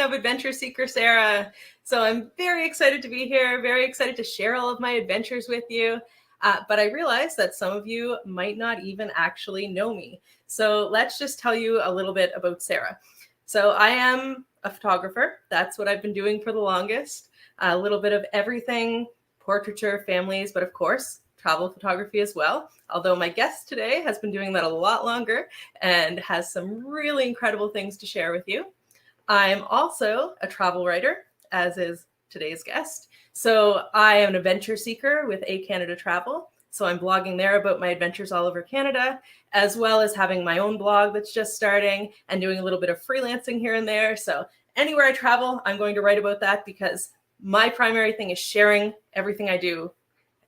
version of Adventure Seeker Sarah. So I'm very excited to be here, very excited to share all of my adventures with you. But I realize that some of you might not even actually know me. So let's just tell you a little bit about Sarah. So I am a photographer. That's what I've been doing for the longest. A little bit of everything, portraiture, families, but of course, travel photography as well. Although my guest today has been doing that a lot longer and has some really incredible things to share with you. I'm also a travel writer, as is today's guest. So I am an adventure seeker with A Canada Travel. So I'm blogging there about my adventures all over Canada, as well as having my own blog that's just starting and doing a little bit of freelancing here and there. So anywhere I travel, I'm going to write about that because my primary thing is sharing everything I do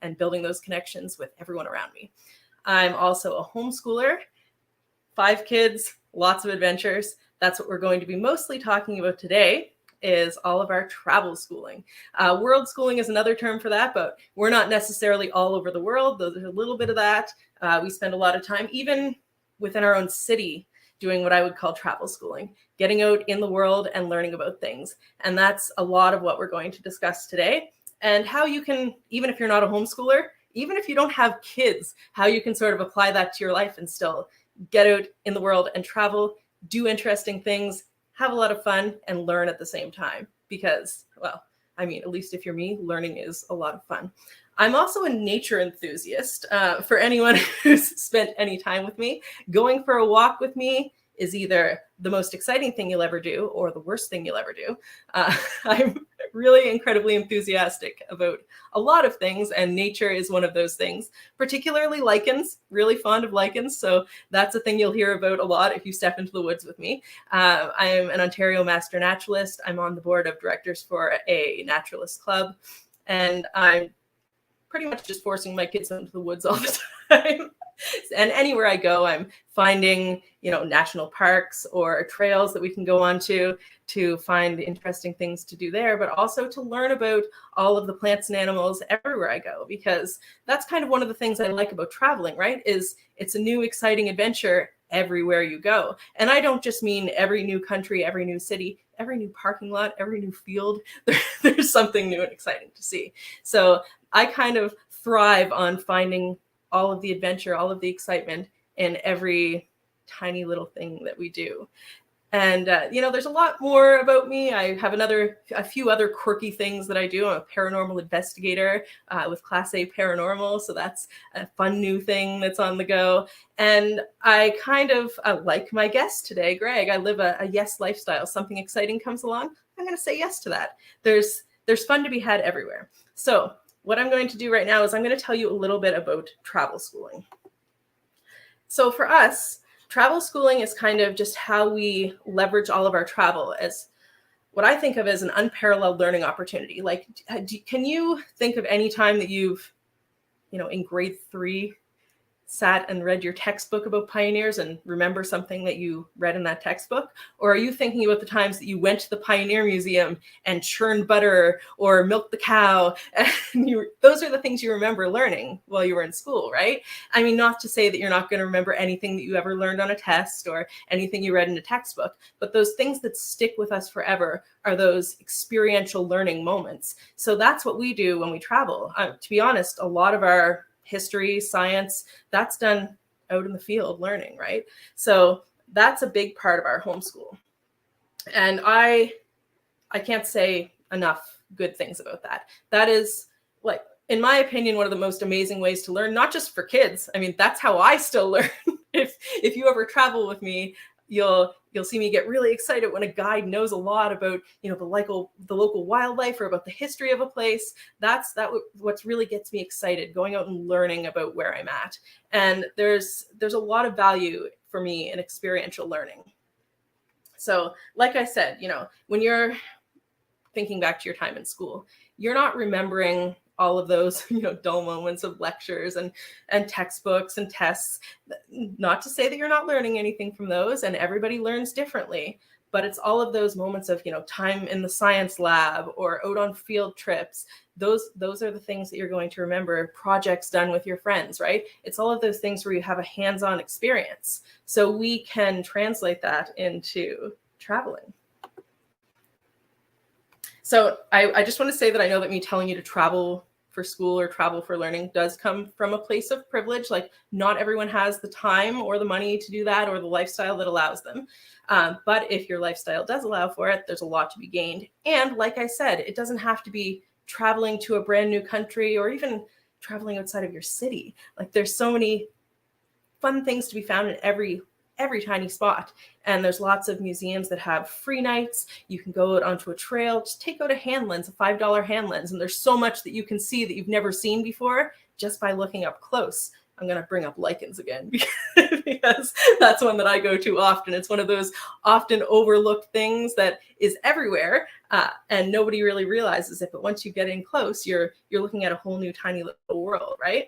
and building those connections with everyone around me. I'm also a homeschooler, 5 kids, lots of adventures. That's what we're going to be mostly talking about today, is all of our travel schooling. World schooling is another term for that, but we're not necessarily all over the world. There's a little bit of that. We spend a lot of time, even within our own city, doing what I would call travel schooling, getting out in the world and learning about things. And that's a lot of what we're going to discuss today, and how you can, even if you're not a homeschooler, even if you don't have kids, how you can sort of apply that to your life and still get out in the world and travel, do interesting things, have a lot of fun, and learn at the same time. Because, well, I mean, at least if you're me, learning is a lot of fun. I'm also a nature enthusiast. For anyone who's spent any time with me, going for a walk with me is either the most exciting thing you'll ever do or the worst thing you'll ever do. I'm really incredibly enthusiastic about a lot of things, and nature is one of those things, particularly lichens, really fond of lichens. So that's a thing you'll hear about a lot if you step into the woods with me. I'm an Ontario Master Naturalist. I'm on the board of directors for a naturalist club, and I'm pretty much just forcing my kids into the woods all the time. And anywhere I go, I'm finding, national parks or trails that we can go on to find interesting things to do there, but also to learn about all of the plants and animals everywhere I go, because that's kind of one of the things I like about traveling, right? Is it's a new, exciting adventure everywhere you go. And I don't just mean every new country, every new city, every new parking lot, every new field. There's something new and exciting to see. So I kind of thrive on finding all of the adventure, all of the excitement in every tiny little thing that we do. And, there's a lot more about me. I have a few other quirky things that I do. I'm a paranormal investigator with Class A Paranormal. So that's a fun new thing that's on the go. And I kind of, like my guest today, Greg, I live a yes lifestyle. Something exciting comes along, I'm going to say yes to that. There's fun to be had everywhere. So what I'm going to do right now is I'm going to tell you a little bit about travel schooling. So for us, travel schooling is kind of just how we leverage all of our travel as what I think of as an unparalleled learning opportunity. Like, can you think of any time that you've, in grade 3, sat and read your textbook about pioneers and remember something that you read in that textbook? Or are you thinking about the times that you went to the Pioneer Museum and churned butter or milked the cow? And those are the things you remember learning while you were in school, right? I mean, not to say that you're not going to remember anything that you ever learned on a test or anything you read in a textbook, but those things that stick with us forever are those experiential learning moments. So that's what we do when we travel. To be honest, a lot of our history, science, that's done out in the field learning, right? So that's a big part of our homeschool. And I can't say enough good things about that. That is, like, in my opinion, one of the most amazing ways to learn, not just for kids. I mean, that's how I still learn. If you ever travel with me, you'll see me get really excited when a guide knows a lot about, the local wildlife or about the history of a place. That's what really gets me excited, going out and learning about where I'm at. And there's a lot of value for me in experiential learning. So like I said, when you're thinking back to your time in school, you're not remembering all of those, dull moments of lectures and textbooks and tests. Not to say that you're not learning anything from those, and everybody learns differently, but it's all of those moments of, time in the science lab or out on field trips. Those are the things that you're going to remember, projects done with your friends, right? It's all of those things where you have a hands-on experience. So we can translate that into traveling. So I just want to say that I know that me telling you to travel for school or travel for learning does come from a place of privilege. Like, not everyone has the time or the money to do that, or the lifestyle that allows them. But if your lifestyle does allow for it, there's a lot to be gained. And like I said, it doesn't have to be traveling to a brand new country or even traveling outside of your city. Like, there's so many fun things to be found in every tiny spot. And there's lots of museums that have free nights. You can go out onto a trail, just take out a hand lens, a $5 hand lens, and there's so much that you can see that you've never seen before just by looking up close. I'm going to bring up lichens again because that's one that I go to often. It's one of those often overlooked things that is everywhere, and nobody really realizes it. But once you get in close, you're looking at a whole new tiny little world, right?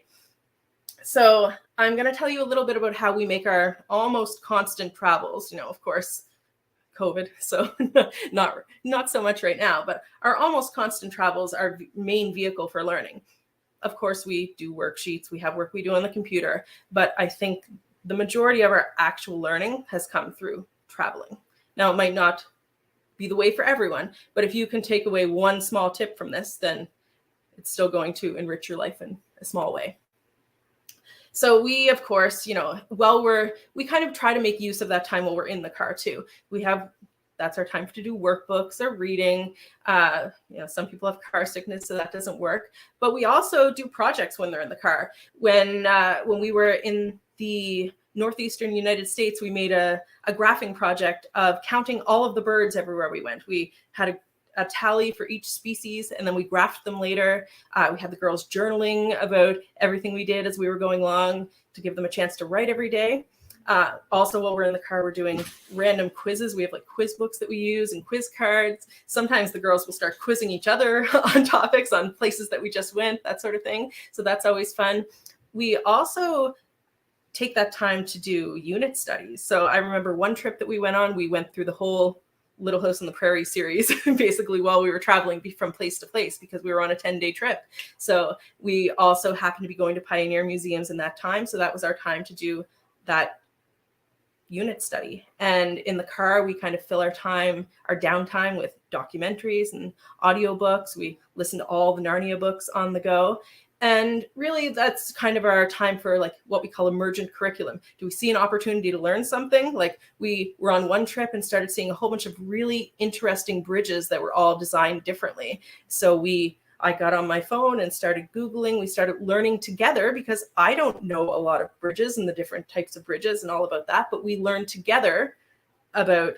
So I'm going to tell you a little bit about how we make our almost constant travels. Of course, COVID, so not so much right now, but our almost constant travels are main vehicle for learning. Of course, we do worksheets, we have work we do on the computer, but I think the majority of our actual learning has come through traveling. Now, it might not be the way for everyone, but if you can take away one small tip from this, then it's still going to enrich your life in a small way. So we, of course, we kind of try to make use of that time while we're in the car too. That's our time to do workbooks or reading. Some people have car sickness, so that doesn't work. But we also do projects when they're in the car. When we were in the northeastern United States, we made a graphing project of counting all of the birds everywhere we went. We had a tally for each species, and then we graphed them later. We had the girls journaling about everything we did as we were going along to give them a chance to write every day. Also, while we're in the car, we're doing random quizzes. We have like quiz books that we use and quiz cards. Sometimes the girls will start quizzing each other on topics, on places that we just went, that sort of thing. So that's always fun. We also take that time to do unit studies. So I remember one trip that we went on, we went through the whole Little House on the Prairie series, basically while we were traveling from place to place, because we were on a 10-day trip. So we also happened to be going to pioneer museums in that time. So that was our time to do that unit study. And in the car, we kind of fill our downtime with documentaries and audiobooks. We listen to all the Narnia books on the go. And really, that's kind of our time for like what we call emergent curriculum. Do we see an opportunity to learn something? Like, we were on one trip and started seeing a whole bunch of really interesting bridges that were all designed differently. So I got on my phone and started Googling. We started learning together, because I don't know a lot of bridges and the different types of bridges and all about that, but we learned together about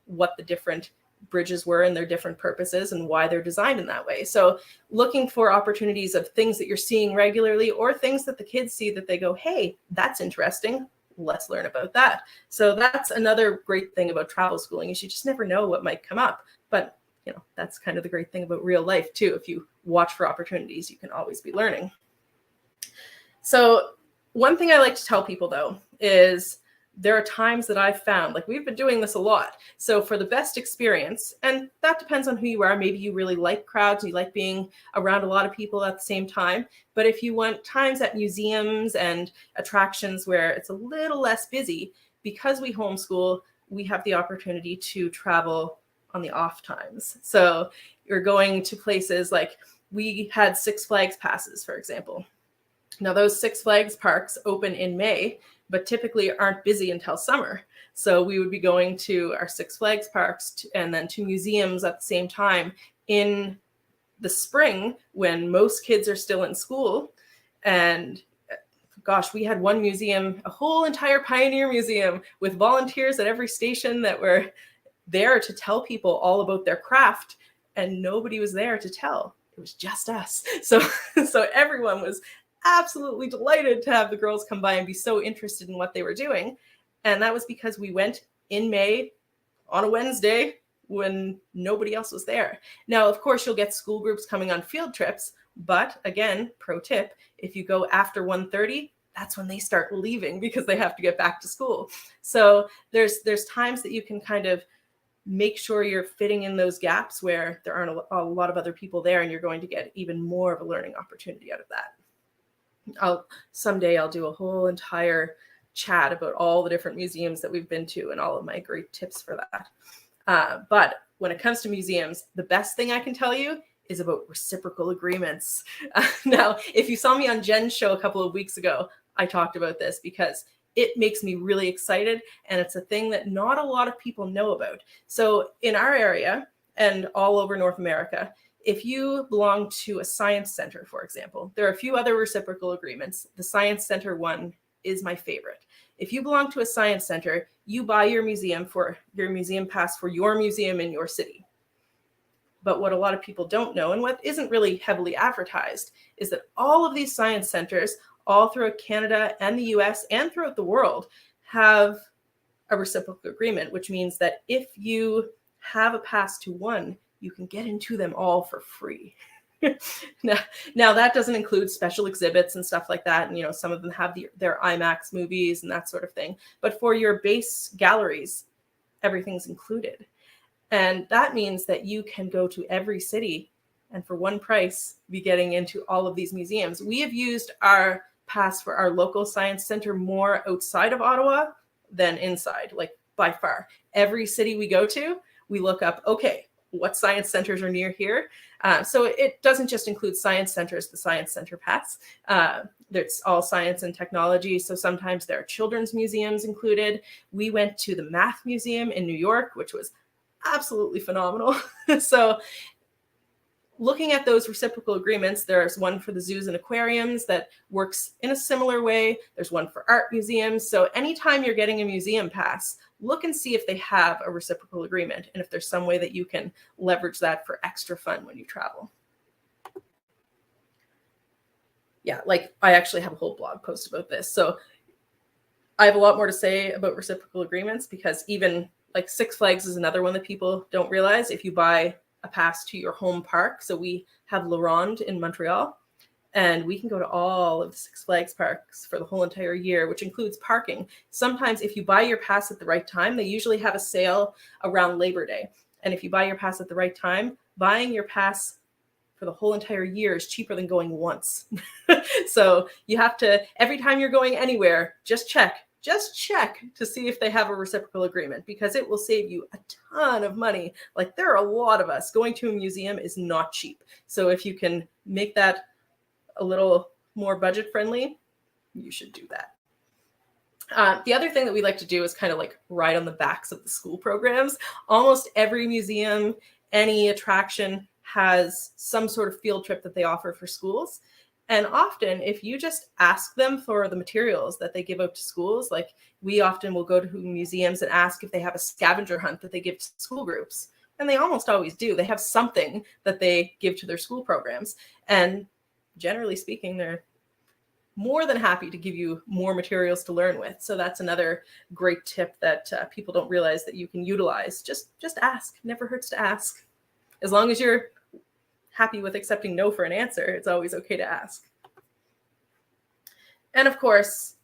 what the different bridges were and their different purposes and why they're designed in that way. So looking for opportunities of things that you're seeing regularly, or things that the kids see that they go, hey, that's interesting, let's learn about that. So that's another great thing about travel schooling, is you just never know what might come up. But that's kind of the great thing about real life too. If you watch for opportunities, you can always be learning. So one thing I like to tell people though is, there are times that I've found, like, we've been doing this a lot. So for the best experience, and that depends on who you are, maybe you really like crowds, you like being around a lot of people at the same time. But if you want times at museums and attractions where it's a little less busy, because we homeschool, we have the opportunity to travel on the off times. So you're going to places like, we had Six Flags passes, for example. Now, those Six Flags parks open in May, but typically aren't busy until summer. So we would be going to our Six Flags parks and then to museums at the same time in the spring, when most kids are still in school. And gosh, we had one museum, a whole entire pioneer museum, with volunteers at every station that were there to tell people all about their craft, and nobody was there to tell. It was just us. So everyone was absolutely delighted to have the girls come by and be so interested in what they were doing. And that was because we went in May on a Wednesday when nobody else was there. Now, of course, you'll get school groups coming on field trips, but again, pro tip, if you go after 1:30, that's when they start leaving, because they have to get back to school. So there's times that you can kind of make sure you're fitting in those gaps where there aren't a lot of other people there, and you're going to get even more of a learning opportunity out of that. Someday I'll do a whole entire chat about all the different museums that we've been to and all of my great tips for that. But when it comes to museums, the best thing I can tell you is about reciprocal agreements. Now, if you saw me on Jen's show a couple of weeks ago, I talked about this because it makes me really excited, and it's a thing that not a lot of people know about. So in our area and all over North America, if you belong to a science center, for example, there are a few other reciprocal agreements. The science center one is my favorite. If you belong to a science center, you buy your museum pass for your museum in your city. But what a lot of people don't know, and what isn't really heavily advertised, is that all of these science centers, all throughout Canada and the US and throughout the world, have a reciprocal agreement, which means that if you have a pass to one, you can get into them all for free. Now that doesn't include special exhibits and stuff like that. And, some of them have their IMAX movies and that sort of thing. But for your base galleries, everything's included. And that means that you can go to every city and for one price be getting into all of these museums. We have used our pass for our local science center more outside of Ottawa than inside, like by far. Every city we go to, we look up, okay, what science centers are near here? So it doesn't just include science centers, the science center pass. There's all science and technology. So sometimes there are children's museums included. We went to the Math Museum in New York, which was absolutely phenomenal. So looking at those reciprocal agreements, there's one for the zoos and aquariums that works in a similar way. There's one for art museums. So anytime you're getting a museum pass, look and see if they have a reciprocal agreement and if there's some way that you can leverage that for extra fun when you travel. Yeah, like I actually have a whole blog post about this. So I have a lot more to say about reciprocal agreements, because even like Six Flags is another one that people don't realize. If you buy a pass to your home park, so we have Rerun in Montreal, and we can go to all of the Six Flags parks for the whole entire year, which includes parking. Sometimes if you buy your pass at the right time, they usually have a sale around Labor Day. And if you buy your pass at the right time, buying your pass for the whole entire year is cheaper than going once. So you have to, every time you're going anywhere, just check to see if they have a reciprocal agreement, because it will save you a ton of money. Like, there are a lot of us. Going to a museum is not cheap. So if you can make that a little more budget friendly, you should do that. The other thing that we like to do is kind of like ride on the backs of the school programs. Almost every museum, any attraction has some sort of field trip that they offer for schools. And often, if you just ask them for the materials that they give out to schools, like we often will go to museums and ask if they have a scavenger hunt that they give to school groups. And they almost always do. They have something that they give to their school programs. And generally speaking, they're more than happy to give you more materials to learn with. So that's another great tip that people don't realize that you can utilize. Just ask. Never hurts to ask. As long as you're happy with accepting no for an answer, it's always okay to ask. And of course,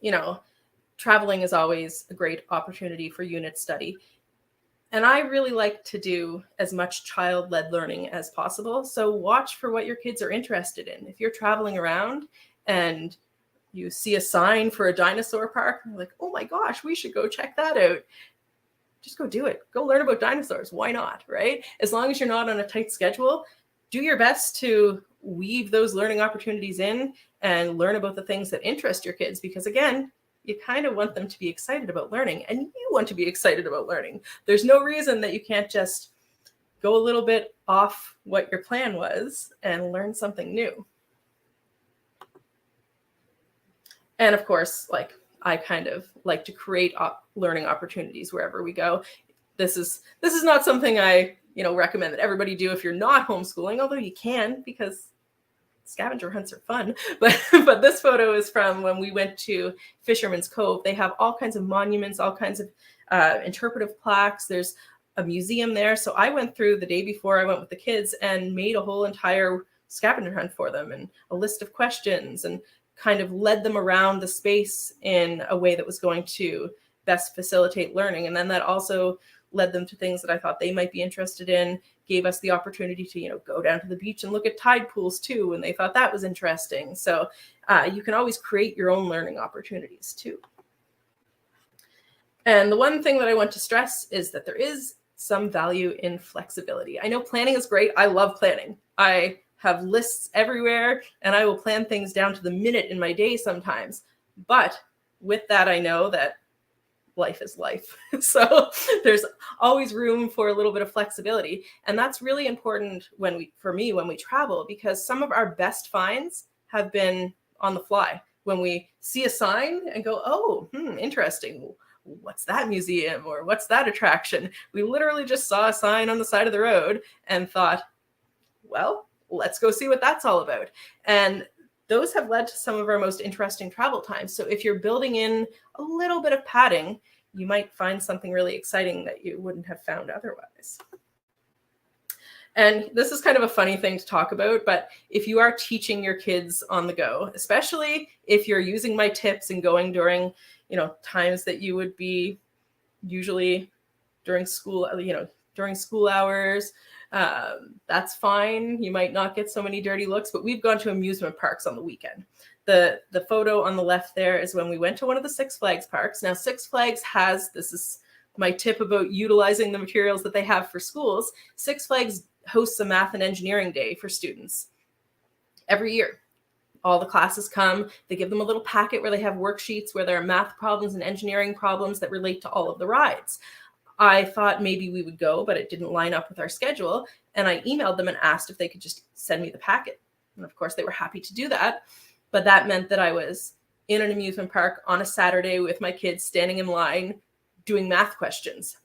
traveling is always a great opportunity for unit study. And I really like to do as much child-led learning as possible. So watch for what your kids are interested in. If you're traveling around and you see a sign for a dinosaur park, and you're like, oh my gosh, we should go check that out. Just go do it. Go learn about dinosaurs. Why not, right? As long as you're not on a tight schedule, do your best to weave those learning opportunities in and learn about the things that interest your kids, because again, you kind of want them to be excited about learning, and you want to be excited about learning. There's no reason that you can't just go a little bit off what your plan was and learn something new. And of course, like, I kind of like to create learning opportunities wherever we go. This is not something I recommend that everybody do if you're not homeschooling, although you can, because scavenger hunts are fun. But this photo is from when we went to Fisherman's Cove. They have all kinds of monuments, all kinds of interpretive plaques. There's a museum there. So I went through the day before I went with the kids and made a whole entire scavenger hunt for them and a list of questions, and kind of led them around the space in a way that was going to best facilitate learning. And then that also led them to things that I thought they might be interested in, gave us the opportunity to, go down to the beach and look at tide pools too, and they thought that was interesting. So you can always create your own learning opportunities too. And the one thing that I want to stress is that there is some value in flexibility. I know planning is great. I love planning. I have lists everywhere, and I will plan things down to the minute in my day sometimes. But with that, I know that life is life. So there's always room for a little bit of flexibility. And that's really important when we travel, because some of our best finds have been on the fly. When we see a sign and go, oh, interesting. What's that museum, or what's that attraction? We literally just saw a sign on the side of the road and thought, well, let's go see what that's all about. And those have led to some of our most interesting travel times. So if you're building in a little bit of padding, you might find something really exciting that you wouldn't have found otherwise. And this is kind of a funny thing to talk about, but if you are teaching your kids on the go, especially if you're using my tips and going during, times that you would be usually during school, during school hours, that's fine. You might not get so many dirty looks, but we've gone to amusement parks on the weekend. The photo on the left there is when we went to one of the Six Flags parks. Now, Six Flags this is my tip about utilizing the materials that they have for schools. Six Flags hosts a math and engineering day for students every year. All the classes come, they give them a little packet where they have worksheets where there are math problems and engineering problems that relate to all of the rides. I thought maybe we would go, but it didn't line up with our schedule. And I emailed them and asked if they could just send me the packet. And of course, they were happy to do that. But that meant that I was in an amusement park on a Saturday with my kids standing in line doing math questions.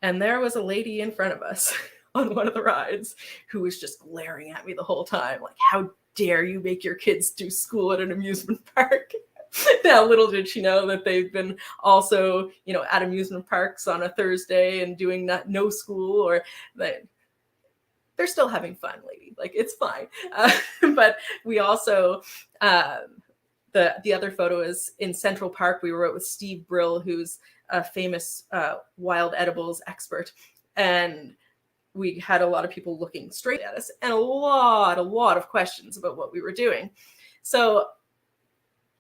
And there was a lady in front of us on one of the rides who was just glaring at me the whole time. Like, how dare you make your kids do school at an amusement park? Now, little did she know that they've been also, at amusement parks on a Thursday and doing no school, or that they're still having fun, lady. Like, it's fine. But we also, the other photo is in Central Park. We were out with Steve Brill, who's a famous wild edibles expert. And we had a lot of people looking straight at us and a lot of questions about what we were doing. So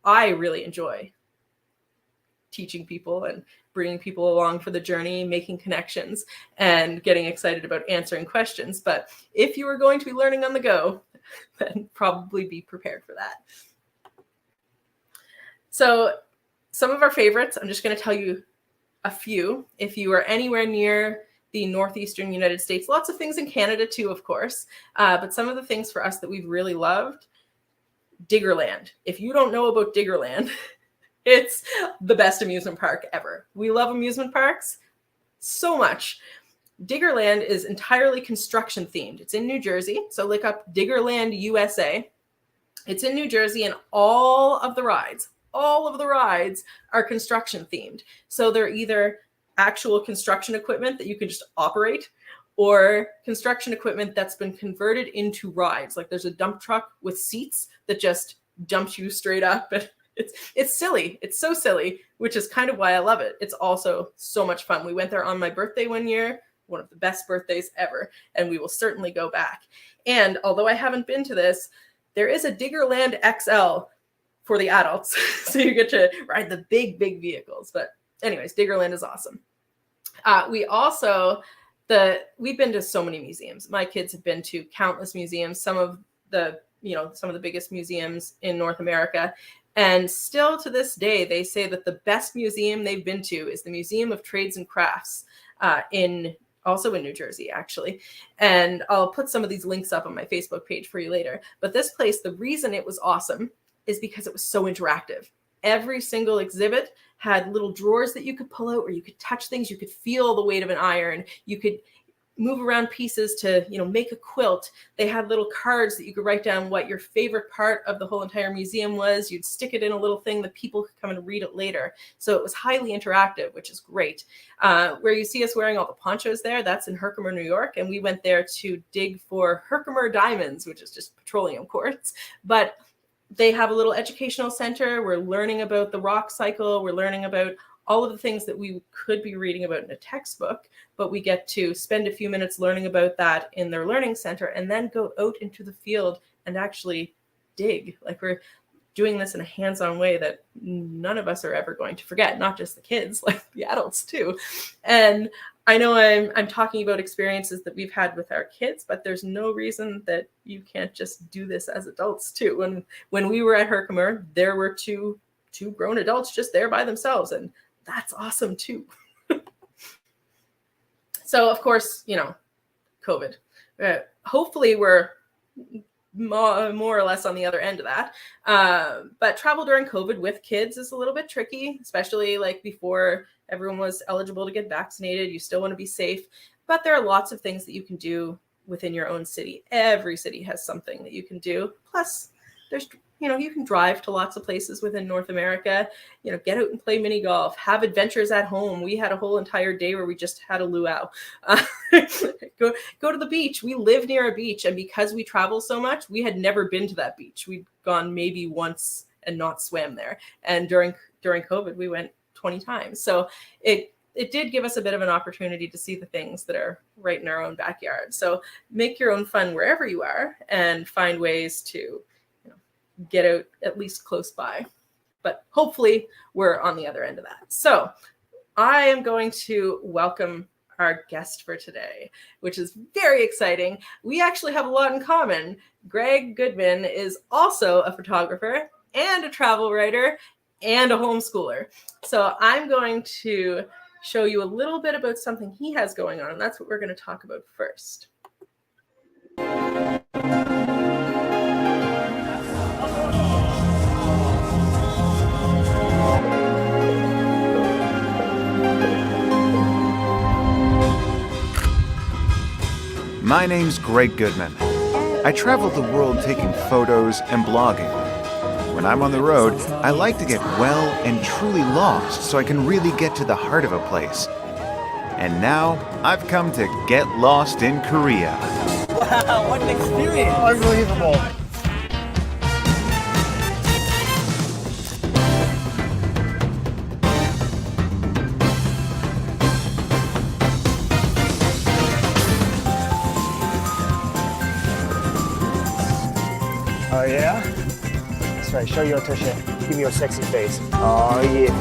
I really enjoy teaching people and bringing people along for the journey, making connections, and getting excited about answering questions. But if you are going to be learning on the go, then probably be prepared for that. So some of our favorites, I'm just going to tell you a few. If you are anywhere near the northeastern United States, lots of things in Canada too, of course, but some of the things for us that we've really loved, Diggerland. If you don't know about Diggerland, it's the best amusement park ever. We love amusement parks so much. Diggerland is entirely construction themed. It's in New Jersey, so look up Diggerland USA. It's in New Jersey, and all of the rides are construction themed. So they're either actual construction equipment that you can just operate, or construction equipment that's been converted into rides. Like there's a dump truck with seats that just dumps you straight up. And it's silly. It's so silly, which is kind of why I love it. It's also so much fun. We went there on my birthday one year, one of the best birthdays ever, and we will certainly go back. And although I haven't been to this, there is a Diggerland XL for the adults. So you get to ride the big vehicles. But anyways, Diggerland is awesome. We've been to so many museums. My kids have been to countless museums, some of the biggest museums in North America. And still to this day, they say that the best museum they've been to is the Museum of Trades and Crafts also in New Jersey, actually. And I'll put some of these links up on my Facebook page for you later. But this place, the reason it was awesome is because it was so interactive. Every single exhibit had little drawers that you could pull out where you could touch things. You could feel the weight of an iron. You could move around pieces to, make a quilt. They had little cards that you could write down what your favorite part of the whole entire museum was. You'd stick it in a little thing that people could come and read it later. So it was highly interactive, which is great. Where you see us wearing all the ponchos there, that's in Herkimer, New York. And we went there to dig for Herkimer diamonds, which is just petroleum quartz. But they have a little educational center. We're learning about the rock cycle. We're learning about all of the things that we could be reading about in a textbook, but we get to spend a few minutes learning about that in their learning center and then go out into the field and actually dig. Like we're doing this in a hands-on way that none of us are ever going to forget, not just the kids, like the adults too. And I know I'm talking about experiences that we've had with our kids, but there's no reason that you can't just do this as adults too. When we were at Herkimer, there were two grown adults just there by themselves, and that's awesome too. So of course, COVID. Hopefully we're more or less on the other end of that. But travel during COVID with kids is a little bit tricky, especially like before everyone was eligible to get vaccinated. You still want to be safe, but there are lots of things that you can do within your own city. Every city has something that you can do. Plus, there's you can drive to lots of places within North America, get out and play mini golf, have adventures at home. We had a whole entire day where we just had a luau. Go to the beach. We live near a beach, and because we travel so much, we had never been to that beach. We'd gone maybe once and not swam there. And during COVID, we went 20 times. So it did give us a bit of an opportunity to see the things that are right in our own backyard. So make your own fun wherever you are and find ways to get out at least close by. But hopefully we're on the other end of that. So I am going to welcome our guest for today, which is very exciting. We actually have a lot in common. Greg Goodman is also a photographer and a travel writer and a homeschooler. So I'm going to show you a little bit about something he has going on, and that's what we're going to talk about first. My name's Greg Goodman. I travel the world taking photos and blogging. When I'm on the road, I like to get well and truly lost so I can really get to the heart of a place. And now, I've come to get lost in Korea. Wow, what an experience! Unbelievable. Oh yeah? That's right, show your tushy. Give me your sexy face. Oh yeah.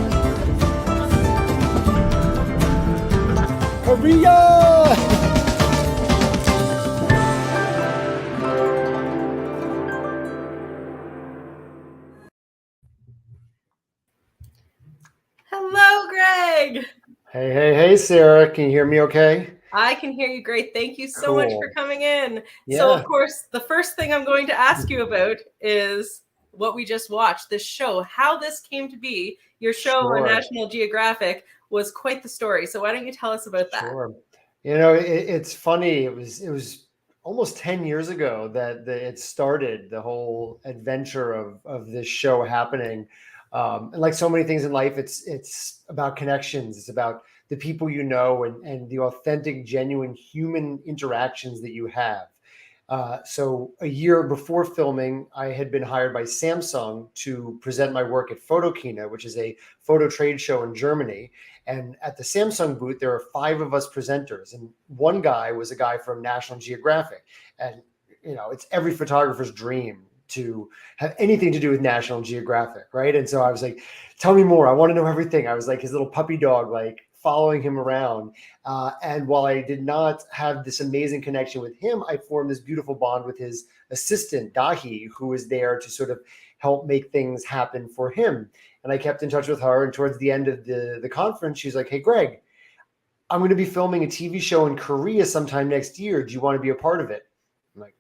Korea! Hello, Greg. Hey, Sarah. Can you hear me okay? I can hear you great. Thank you so much for coming in. Yeah. So, of course, the first thing I'm going to ask you about is what we just watched, this show. How this came to be, your show on National Geographic, was quite the story. So why don't you tell us about that? Sure. It's funny. It was almost 10 years ago that it started, the whole adventure of this show happening. And like so many things in life, it's about connections. It's about the people you know and the authentic, genuine human interactions that you have. So a year before filming, I had been hired by Samsung to present my work at Photokina, which is a photo trade show in Germany. And at the Samsung booth, there are 5 of us presenters. And one guy was a guy from National Geographic. And, it's every photographer's dream to have anything to do with National Geographic, right? And so I was like, tell me more. I want to know everything. I was like his little puppy dog, like following him around. And while I did not have this amazing connection with him, I formed this beautiful bond with his assistant, Dahi, who was there to sort of help make things happen for him. And I kept in touch with her. And towards the end of the conference, she's like, hey, Greg, I'm going to be filming a TV show in Korea sometime next year. Do you want to be a part of it? I'm like,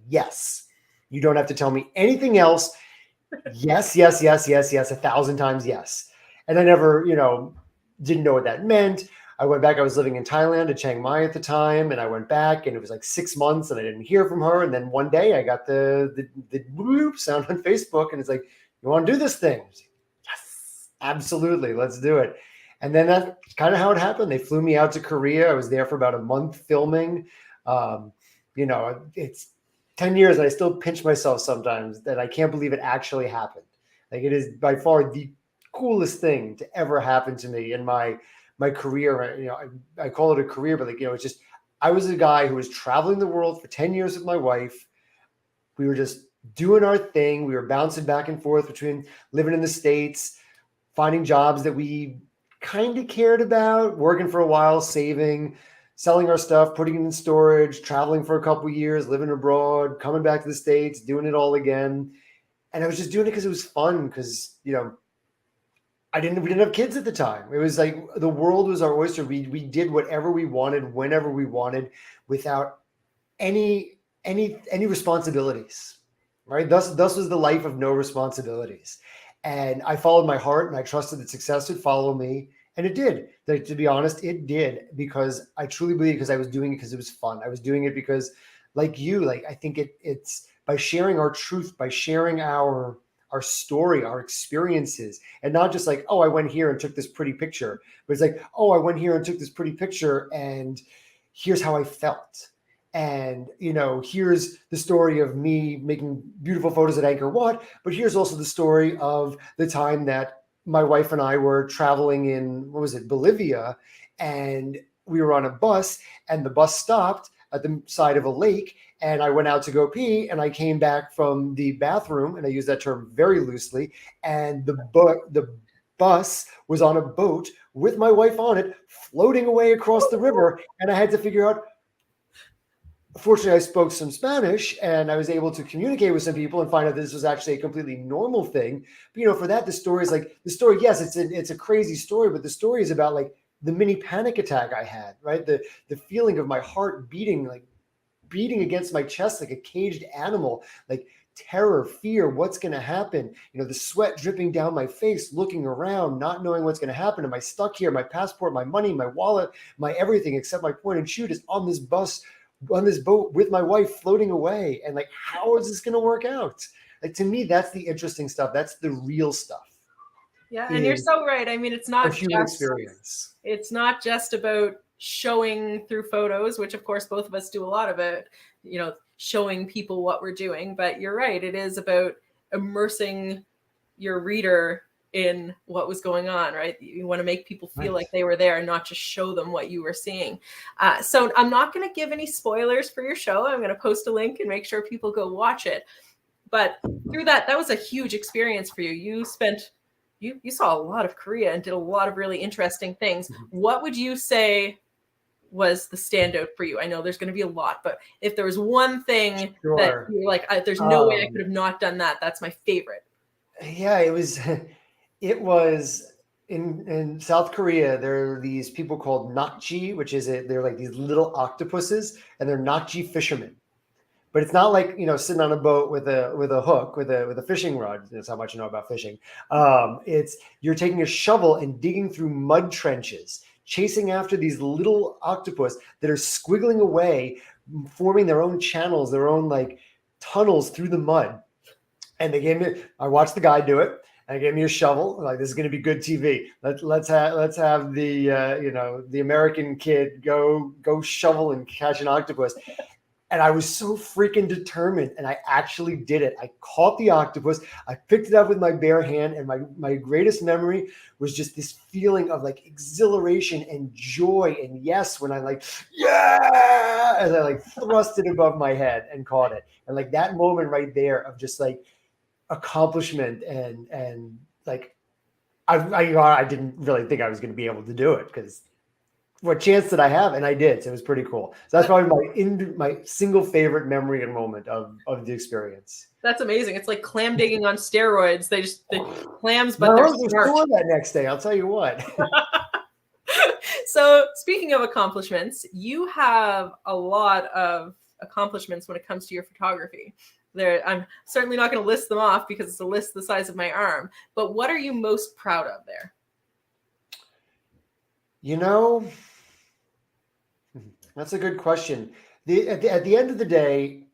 yes. You don't have to tell me anything else. Yes, 1,000 times yes. And I never, didn't know what that meant. I went back. I was living in Thailand at Chiang Mai at the time. And I went back and it was like 6 months and I didn't hear from her. And then one day I got the bloop sound on Facebook and it's like, you want to do this thing? Like, yes, absolutely. Let's do it. And then that's kind of how it happened. They flew me out to Korea. I was there for about a month filming. It's 10 years and I still pinch myself sometimes that I can't believe it actually happened. Like it is by far the coolest thing to ever happen to me in my career. I call it a career, but it's just, I was a guy who was traveling the world for 10 years with my wife. We were just doing our thing. We were bouncing back and forth between living in the States, finding jobs that we kind of cared about, working for a while, saving, selling our stuff, putting it in storage, traveling for a couple of years, living abroad, coming back to the States, doing it all again. And I was just doing it because it was fun, because, we didn't have kids at the time. It was like the world was our oyster. We did whatever we wanted, whenever we wanted, without any responsibilities. Right? Thus was the life of no responsibilities. And I followed my heart, and I trusted that success would follow me. And it did. Like, to be honest, it did, because I truly believe, because I was doing it because it was fun. I was doing it because, like you, like, I think it's by sharing our truth, by sharing our story, our experiences, and not just like, oh, I went here and took this pretty picture, but it's like, oh, I went here and took this pretty picture, and here's how I felt. And, here's the story of me making beautiful photos at Angkor Wat, but here's also the story of the time that my wife and I were traveling in, Bolivia, and we were on a bus, and the bus stopped at the side of a lake, and I went out to go pee, and I came back from the bathroom, and I use that term very loosely, and the bus was on a boat with my wife on it, floating away across the river, and I had to figure out. Fortunately, I spoke some Spanish, and I was able to communicate with some people and find out this was actually a completely normal thing. But, for that, the story is like the story. Yes, it's a crazy story, but the story is about like the mini panic attack I had, right? The feeling of my heart beating against my chest like a caged animal, like terror, fear, what's going to happen? The sweat dripping down my face, looking around, not knowing what's going to happen. Am I stuck here? My passport, my money, my wallet, my everything except my point and shoot is on this bus, on this boat with my wife floating away. And like, how is this going to work out? Like, to me, that's the interesting stuff. That's the real stuff. Yeah. And you're so right. I mean, it's not human experience. It's not just about showing through photos, which of course both of us do a lot of it, showing people what we're doing. But you're right. It is about immersing your reader in what was going on, right? You want to make people feel like they were there and not just show them what you were seeing. So I'm not going to give any spoilers for your show. I'm going to post a link and make sure people go watch it. But through that was a huge experience for you. You saw a lot of Korea and did a lot of really interesting things. What would you say was the standout for you? I know there's going to be a lot, but if there was one thing that you're like, there's no way I could have not done that, that's my favorite. Yeah, it was in South Korea. There are these people called nakji, which is they're like these little octopuses, and they're nakji fishermen. But it's not like, sitting on a boat with a hook, with a fishing rod. That's how much you know about fishing. It's you're taking a shovel and digging through mud trenches, chasing after these little octopus that are squiggling away, forming their own channels, their own like tunnels through the mud. And I watched the guy do it. And gave me a shovel. Like, this is going to be good TV. Let's have the the American kid go shovel and catch an octopus. And I was so freaking determined, and I actually did it. I caught the octopus. I picked it up with my bare hand, and my greatest memory was just this feeling of like exhilaration and joy. And yes, when I as I like thrust it above my head and caught it, and like that moment right there of just like accomplishment and like I didn't really think I was going to be able to do it, because what chance did I have? And I did. So it was pretty cool. So that's probably my single favorite memory and moment of the experience. That's amazing. It's like clam digging on steroids. The clams, but they're smart. That next day, I'll tell you what. So speaking of accomplishments, you have a lot of accomplishments when it comes to your photography. I'm certainly not going to list them off because it's a list the size of my arm. But what are you most proud of there? That's a good question. At the end of the day,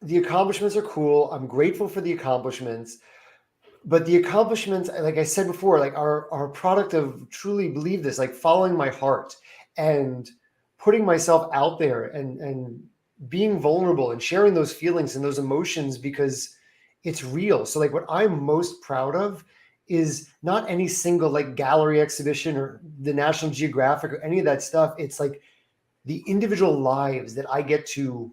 the accomplishments are cool. I'm grateful for the accomplishments. But the accomplishments, like I said before, like are a product of truly believe this, like following my heart and putting myself out there and being vulnerable and sharing those feelings and those emotions, because it's real. So like what I'm most proud of is not any single like gallery exhibition or the National Geographic or any of that stuff. It's like the individual lives that I get to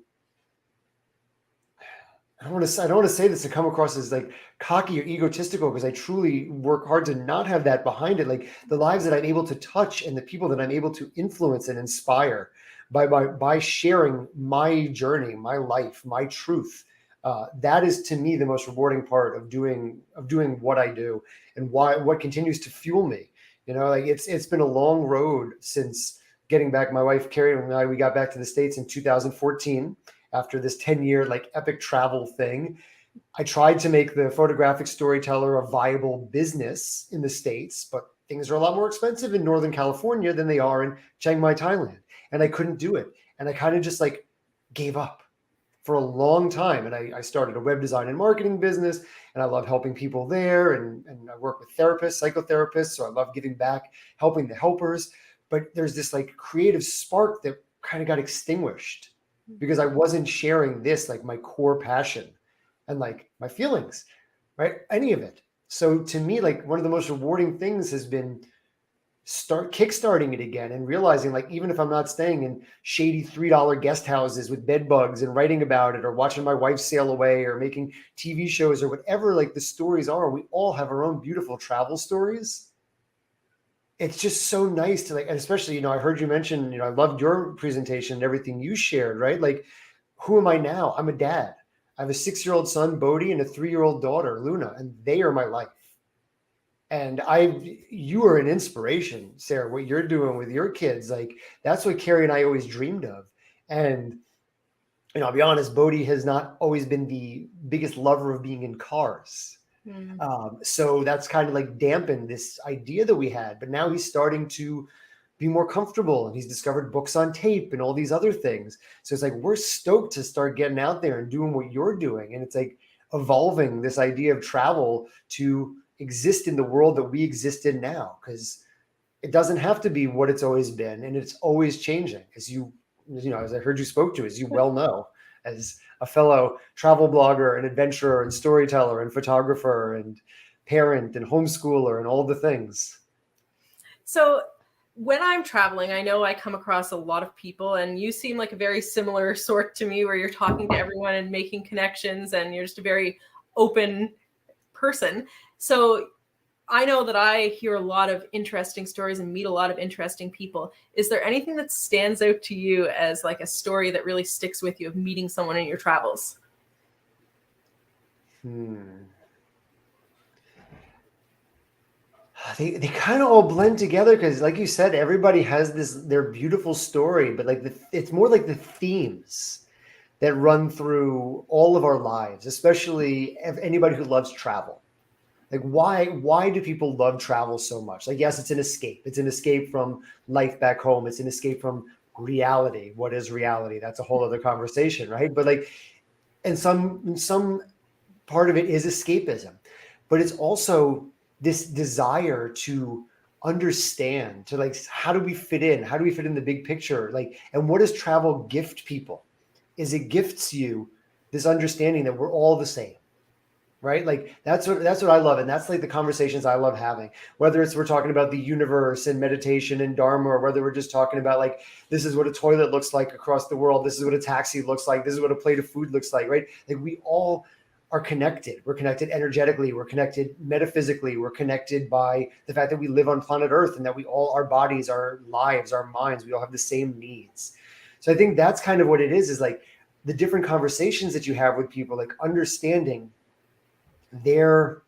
I don't want to say this to come across as like cocky or egotistical, because I truly work hard to not have that behind it. Like the lives that I'm able to touch and the people that I'm able to influence and inspire by sharing my journey, my life, my truth. That is to me the most rewarding part of doing what I do, and what continues to fuel me. Like it's been a long road since getting back. My wife Carrie and I, we got back to the States in 2014 after this 10-year like epic travel thing. I tried to make the photographic storyteller a viable business in the States, but things are a lot more expensive in Northern California than they are in Chiang Mai, Thailand. And I couldn't do it. And I kind of just like gave up for a long time. And I started a web design and marketing business, and I love helping people there. And I work with therapists, psychotherapists. So I love giving back, helping the helpers. But there's this like creative spark that kind of got extinguished because I wasn't sharing this, like my core passion and like my feelings, right? Any of it. So to me, like one of the most rewarding things has been kickstarting it again and realizing like, even if I'm not staying in shady $3 guest houses with bed bugs and writing about it, or watching my wife sail away, or making TV shows, or whatever like the stories are, we all have our own beautiful travel stories. It's just so nice to like, and especially, I heard you mention, I loved your presentation and everything you shared, right? Like, who am I now? I'm a dad. I have a 6-year-old son, Bodhi, and a 3-year-old daughter, Luna, and they are my life. And you are an inspiration, Sarah, what you're doing with your kids. Like, that's what Carrie and I always dreamed of. And, I'll be honest, Bodhi has not always been the biggest lover of being in cars. So that's kind of like dampened this idea that we had, but now he's starting to be more comfortable, and he's discovered books on tape and all these other things. So it's like, we're stoked to start getting out there and doing what you're doing. And it's like evolving this idea of travel to exist in the world that we exist in now, because it doesn't have to be what it's always been. And it's always changing, as as I heard you spoke to, as you well know, as a fellow travel blogger and adventurer and storyteller and photographer and parent and homeschooler and all the things. So when I'm traveling, I know I come across a lot of people, and you seem like a very similar sort to me, where you're talking to everyone and making connections, and you're just a very open person. So I know that I hear a lot of interesting stories and meet a lot of interesting people. Is there anything that stands out to you as like a story that really sticks with you of meeting someone in your travels? They kind of all blend together, because like you said, everybody has their beautiful story, but like it's more like the themes that run through all of our lives, especially anybody who loves travel. Like, why do people love travel so much? Like, yes, it's an escape. It's an escape from life back home. It's an escape from reality. What is reality? That's a whole other conversation, right? But like, and some part of it is escapism, but it's also this desire to understand, to like, how do we fit in? How do we fit in the big picture? Like, and what does travel gift people? Is it gifts you this understanding that we're all the same. Right? Like that's what I love. And that's like the conversations I love having, whether it's, we're talking about the universe and meditation and Dharma, or whether we're just talking about like, this is what a toilet looks like across the world. This is what a taxi looks like. This is what a plate of food looks like, right? Like we all are connected. We're connected energetically. We're connected metaphysically. We're connected by the fact that we live on planet Earth, and that we all, our bodies, our lives, our minds, we all have the same needs. So I think that's kind of what it is like the different conversations that you have with people, like understanding their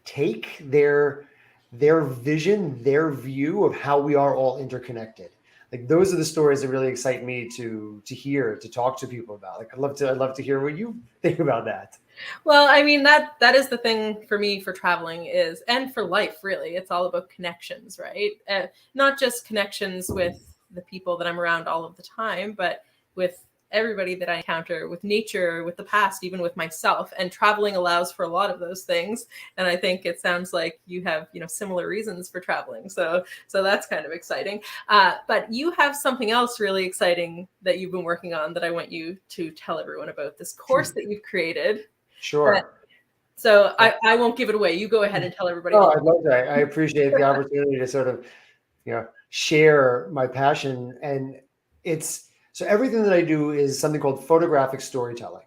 take, their vision, their view of how we are all interconnected. Like those are the stories that really excite me to hear, to talk to people about. Like I'd love to hear what you think about that. Well, I mean, that is the thing for me for traveling is, and for life, really, it's all about connections, right? Not just connections with the people that I'm around all of the time, but with everybody that I encounter, with nature, with the past, even with myself. And traveling allows for a lot of those things. And I think it sounds like you have, similar reasons for traveling. So that's kind of exciting. But you have something else really exciting that you've been working on that I want you to tell everyone about, this course that you've created. Sure. So I won't give it away. You go ahead and tell everybody. Oh, I'd love that. I appreciate the opportunity to sort of, share my passion. And so everything that I do is something called photographic storytelling.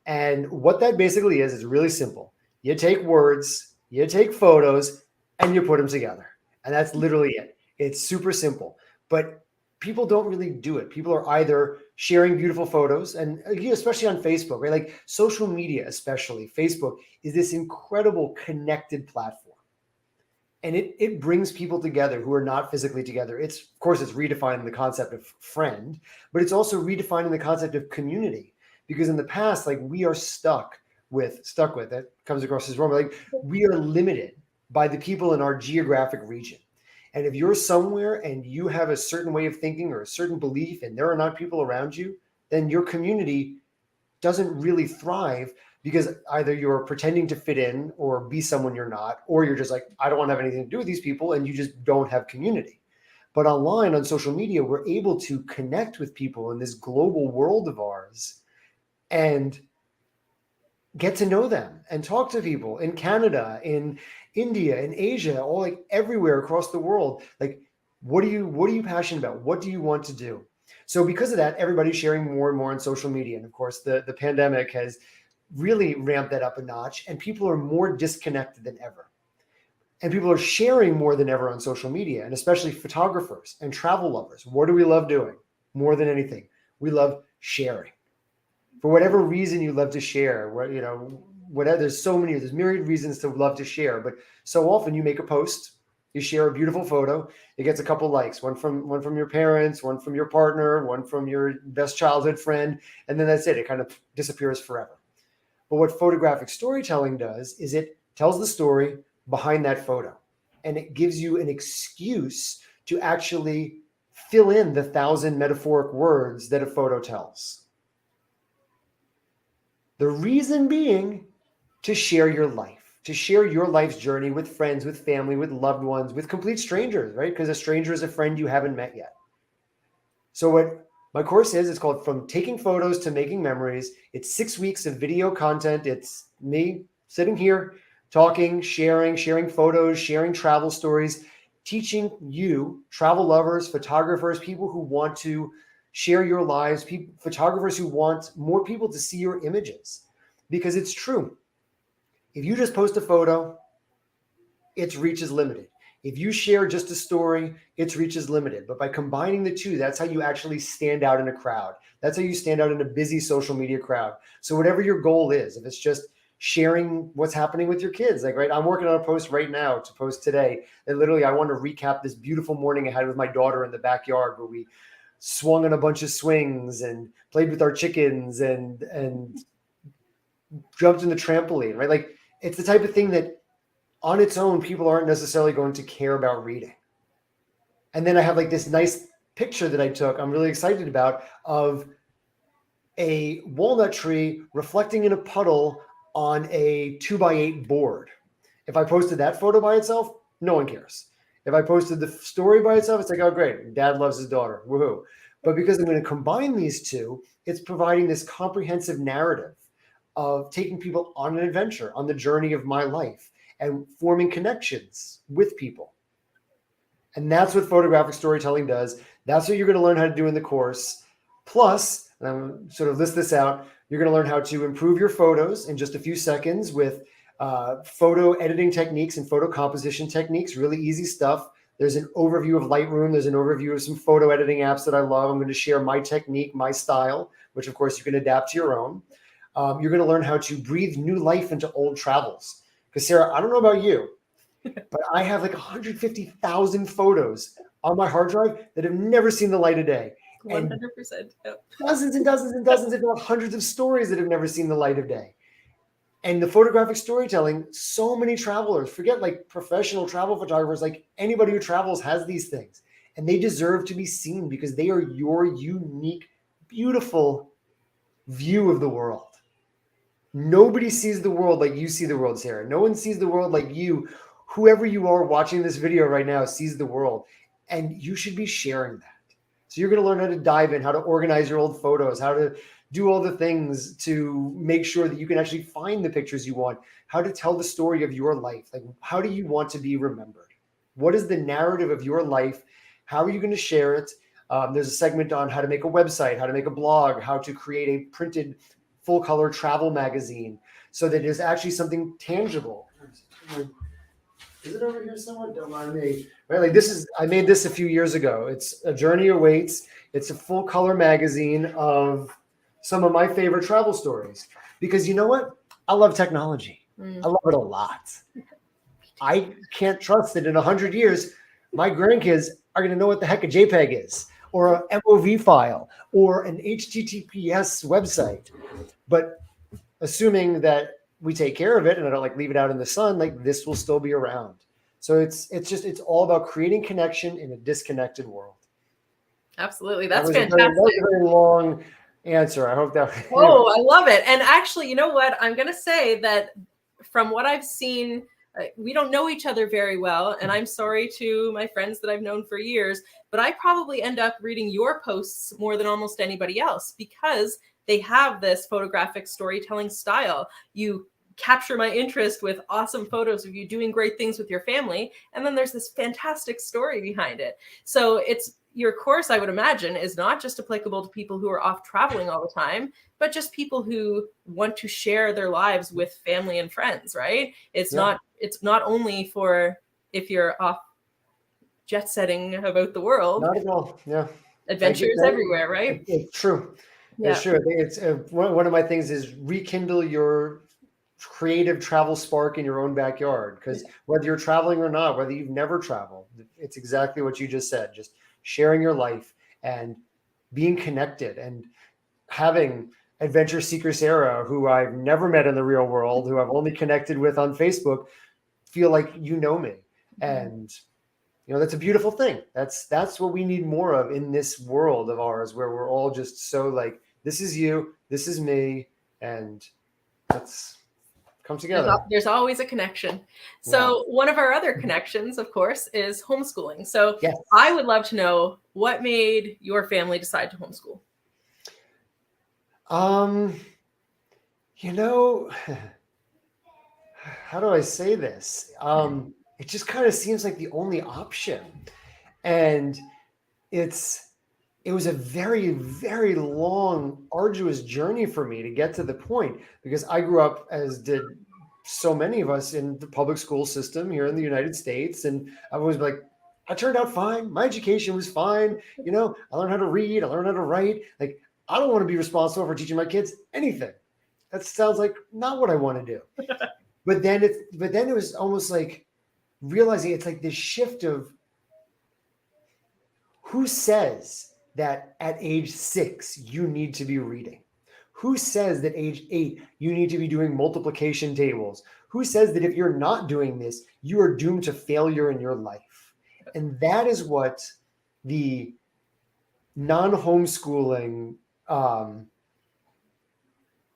And what that basically is really simple. You take words, you take photos, and you put them together. And that's literally it. It's super simple. But people don't really do it. People are either sharing beautiful photos, and especially on Facebook, right? Like social media, especially Facebook, is this incredible connected platform. And it brings people together who are not physically together. It's, of course, it's redefining the concept of friend, but it's also redefining the concept of community. Because in the past, like we are stuck with, that comes across as wrong, but like we are limited by the people in our geographic region. And if you're somewhere and you have a certain way of thinking or a certain belief and there are not people around you, then your community doesn't really thrive, because either you're pretending to fit in or be someone you're not, or you're just like, I don't want to have anything to do with these people, and you just don't have community. But online, on social media, we're able to connect with people in this global world of ours and get to know them and talk to people in Canada, in India, in Asia, all like everywhere across the world. Like, what are you passionate about? What do you want to do? So because of that, everybody's sharing more and more on social media. And of course, the pandemic has really ramped that up a notch, and people are more disconnected than ever. And people are sharing more than ever on social media, and especially photographers and travel lovers. What do we love doing more than anything? We love sharing. For whatever reason you love to share, whatever, there's myriad reasons to love to share, but so often you make a post, you share a beautiful photo, it gets a couple likes, one from your parents, one from your partner, one from your best childhood friend, and then that's it. It kind of disappears forever. But what photographic storytelling does is it tells the story behind that photo, and it gives you an excuse to actually fill in the 1,000 metaphoric words that a photo tells. The reason being to share your life, to share your life's journey with friends, with family, with loved ones, with complete strangers, right? Because a stranger is a friend you haven't met yet. So what my course is, it's called From Taking Photos to Making Memories. It's 6 weeks of video content. It's me sitting here talking, sharing photos, sharing travel stories, teaching you, travel lovers, photographers, people who want to share your lives, photographers who want more people to see your images. Because it's true. If you just post a photo, its reach is limited. If you share just a story, its reach is limited. But by combining the two, that's how you actually stand out in a crowd. That's how you stand out in a busy social media crowd. So whatever your goal is, if it's just sharing what's happening with your kids, like, right, I'm working on a post right now to post today. And literally, I want to recap this beautiful morning I had with my daughter in the backyard, where we swung on a bunch of swings and played with our chickens and jumped in the trampoline, right? Like, it's the type of thing that on its own, people aren't necessarily going to care about reading. And then I have like this nice picture that I took, I'm really excited about, of a walnut tree reflecting in a puddle on a 2x8 board. If I posted that photo by itself, no one cares. If I posted the story by itself, it's like, oh, great, dad loves his daughter, woohoo. But because I'm going to combine these two, it's providing this comprehensive narrative of taking people on an adventure, on the journey of my life, and forming connections with people. And that's what photographic storytelling does. That's what you're going to learn how to do in the course. Plus, and I'm going to sort of list this out, you're going to learn how to improve your photos in just a few seconds with photo editing techniques and photo composition techniques, really easy stuff. There's an overview of Lightroom. There's an overview of some photo editing apps that I love. I'm going to share my technique, my style, which of course you can adapt to your own. You're going to learn how to breathe new life into old travels. Because Sarah, I don't know about you, but I have like 150,000 photos on my hard drive that have never seen the light of day. 100%. Yep. Dozens and dozens and dozens, if not hundreds of stories that have never seen the light of day. And the photographic storytelling, so many travelers, forget like professional travel photographers, like anybody who travels has these things. And they deserve to be seen because they are your unique, beautiful view of the world. Nobody sees the world like you see the world, Sarah. No one sees the world like you. Whoever you are watching this video right now sees the world, and you should be sharing that. So you're going to learn how to dive in, how to organize your old photos, how to do all the things to make sure that you can actually find the pictures you want, how to tell the story of your life. Like, how do you want to be remembered? What is the narrative of your life? How are you going to share it? There's a segment on how to make a website, how to make a blog, how to create a printed full color travel magazine, so that it is actually something tangible. Is it over here somewhere? Don't mind me. Right, like I made this a few years ago. It's A Journey Awaits. It's a full color magazine of some of my favorite travel stories. Because you know what? I love technology. I love it a lot. I can't trust that in 100 years, my grandkids are going to know what the heck a JPEG is, or a MOV file, or an HTTPS website. But assuming that we take care of it and I don't like leave it out in the sun, like this will still be around. So it's all about creating connection in a disconnected world. Absolutely. That's that fantastic. was a very long answer. I hope that. Oh, I love it. And actually, you know what? I'm going to say that from what I've seen, we don't know each other very well. And I'm sorry to my friends that I've known for years, but I probably end up reading your posts more than almost anybody else because they have this photographic storytelling style. You capture my interest with awesome photos of you doing great things with your family. And then there's this fantastic story behind it. So your course, I would imagine, is not just applicable to people who are off traveling all the time, but just people who want to share their lives with family and friends, right? It's not only for if you're off jet setting about the world. Not at all. Yeah. Adventures everywhere, right? It's true. Yeah. It's true. It's one of my things is rekindle your creative travel spark in your own backyard. Because whether you're traveling or not, whether you've never traveled, it's exactly what you just said. Just sharing your life and being connected and having adventure seeker Sarah, who I've never met in the real world, who I've only connected with on Facebook, feel like you know me. And that's a beautiful thing. That's what we need more of in this world of ours, where we're all just so like, this is you, this is me, and let's come together. There's always a connection. So one of our other connections, of course, is homeschooling. So yes. I would love to know what made your family decide to homeschool. How do I say this? It just kind of seems like the only option. And it was a very, very long, arduous journey for me to get to the point, because I grew up, as did so many of us, in the public school system here in the United States. And I was like, I turned out fine. My education was fine. I learned how to read. I learned how to write. Like, I don't want to be responsible for teaching my kids anything. That sounds like not what I want to do. But then it was almost like realizing it's like this shift of, who says that at age 6 you need to be reading? Who says that age 8 you need to be doing multiplication tables? Who says that if you're not doing this, you are doomed to failure in your life? And that is what the non-homeschooling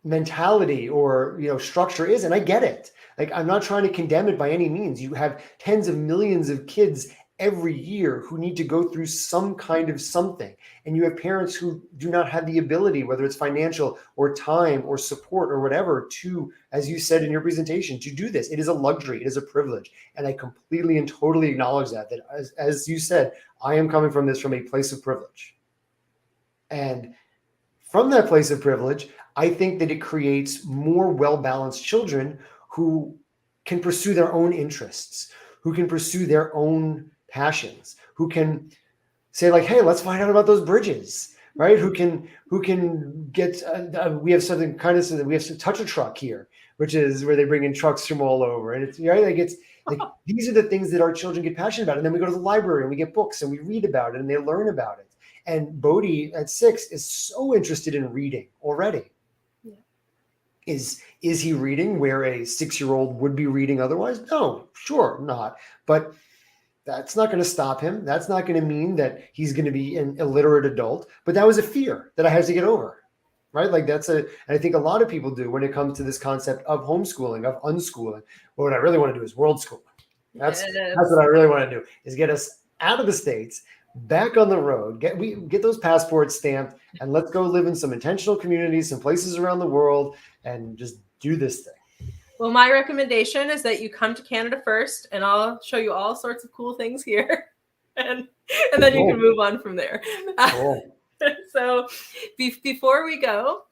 mentality or structure is. And I get it. Like, I'm not trying to condemn it by any means. You have tens of millions of kids every year who need to go through some kind of something. And you have parents who do not have the ability, whether it's financial or time or support or whatever, to, as you said in your presentation, to do this. It is a luxury. It is a privilege. And I completely and totally acknowledge that as you said, I am coming from this from a place of privilege. And from that place of privilege, I think that it creates more well-balanced children who can pursue their own interests, who can pursue their own passions, who can say like, hey, let's find out about those bridges, right? Who can get, we have something kind of, we have some touch a truck here, which is where they bring in trucks from all over. And it's, right, like it's like, these are the things that our children get passionate about. And then we go to the library and we get books and we read about it and they learn about it. And Bodhi at 6 is so interested in reading already. Yeah. Is he reading where a 6-year-old would be reading otherwise? No, sure not. But that's not going to stop him. That's not going to mean that he's going to be an illiterate adult. But that was a fear that I had to get over, right? Like and I think a lot of people do when it comes to this concept of homeschooling, of unschooling. But what I really want to do is world schooling. That's what I really want to do, is get us out of the States, back on the road, get those passports stamped, and let's go live in some intentional communities, some places around the world, and just do this thing. Well, my recommendation is that you come to Canada first, and I'll show you all sorts of cool things here, and then you can move on from there. Cool. So before we go,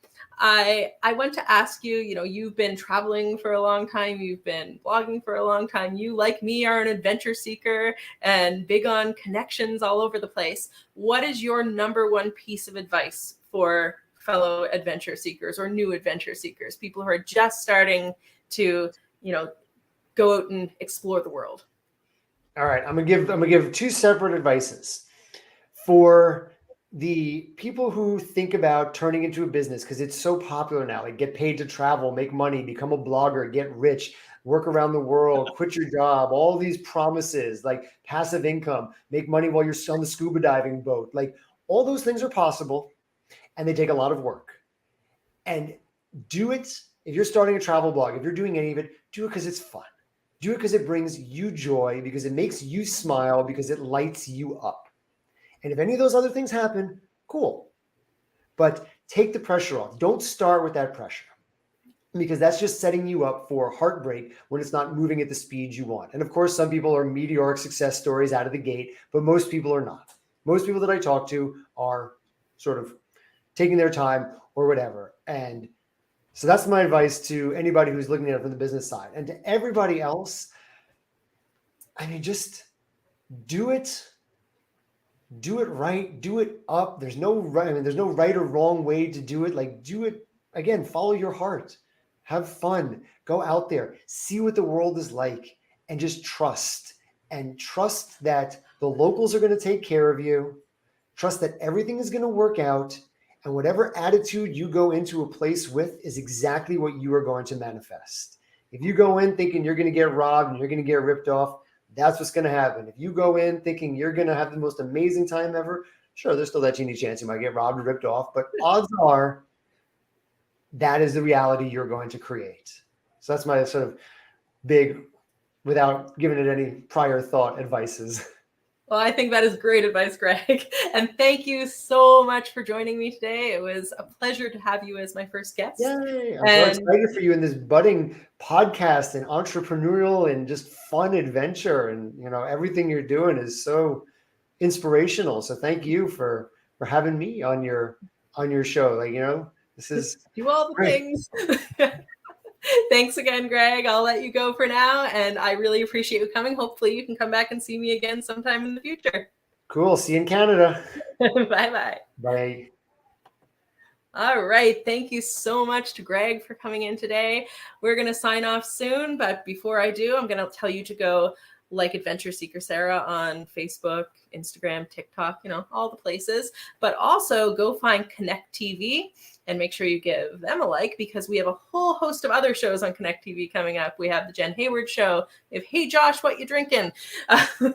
I want to ask you, you've been traveling for a long time, you've been blogging for a long time. You, like me, are an adventure seeker and big on connections all over the place. What is your number one piece of advice for fellow adventure seekers or new adventure seekers, people who are just starting to, go out and explore the world? All right, I'm gonna give two separate advices for the people who think about turning into a business, because it's so popular now. Like, get paid to travel, make money, become a blogger, get rich, work around the world, quit your job, all these promises, like passive income, make money while you're on the scuba diving boat. Like, all those things are possible, and they take a lot of work. And do it. If you're starting a travel blog, if you're doing any of it, do it because it's fun. Do it because it brings you joy, because it makes you smile, because it lights you up. And if any of those other things happen, cool. But take the pressure off. Don't start with that pressure, because that's just setting you up for heartbreak when it's not moving at the speed you want. And of course, some people are meteoric success stories out of the gate, but most people are not. Most people that I talk to are sort of taking their time or whatever. And so that's my advice to anybody who's looking at it from the business side. And to everybody else, I mean, just do it. Do it right. Do it up. There's no right. I mean, there's no right or wrong way to do it. Like, do it again. Follow your heart. Have fun. Go out there. See what the world is like, and just trust. And trust that the locals are going to take care of you. Trust that everything is going to work out. And whatever attitude you go into a place with is exactly what you are going to manifest. If you go in thinking you're going to get robbed and you're going to get ripped off, that's what's going to happen. If you go in thinking you're going to have the most amazing time ever, sure, there's still that teeny chance you might get robbed or ripped off, but odds are that is the reality you're going to create. So that's my sort of big, without giving it any prior thought, advices. Well, I think that is great advice, Greg. And thank you so much for joining me today. It was a pleasure to have you as my first guest. Yay! I'm so excited for you in this budding podcast and entrepreneurial and just fun adventure. And, everything you're doing is so inspirational. So thank you for having me on your show. Like, this is do all the great. Things. Thanks again, Greg. I'll let you go for now. And I really appreciate you coming. Hopefully you can come back and see me again sometime in the future. Cool. See you in Canada. Bye-bye. Bye. All right. Thank you so much to Greg for coming in today. We're going to sign off soon. But before I do, I'm going to tell you to go like Adventure Seeker Sarah on Facebook, Instagram, TikTok, all the places. But also go find Connect TV and make sure you give them a like, because we have a whole host of other shows on Connect TV coming up. We have the Jen Hayward Show. We have Hey Josh, What You Drinking?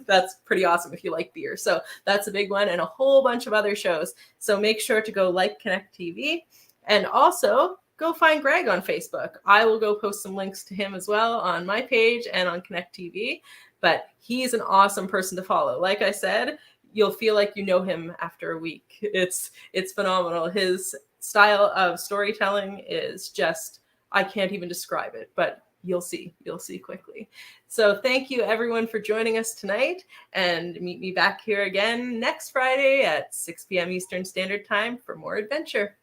That's pretty awesome if you like beer. So that's a big one, and a whole bunch of other shows. So make sure to go like Connect TV, and also go find Greg on Facebook. I will go post some links to him as well on my page and on Connect TV. But he's an awesome person to follow. Like I said, you'll feel like you know him after a week. It's phenomenal. His style of storytelling is just, I can't even describe it, but you'll see quickly. So thank you everyone for joining us tonight, and meet me back here again next Friday at 6 p.m. Eastern Standard Time for more adventure.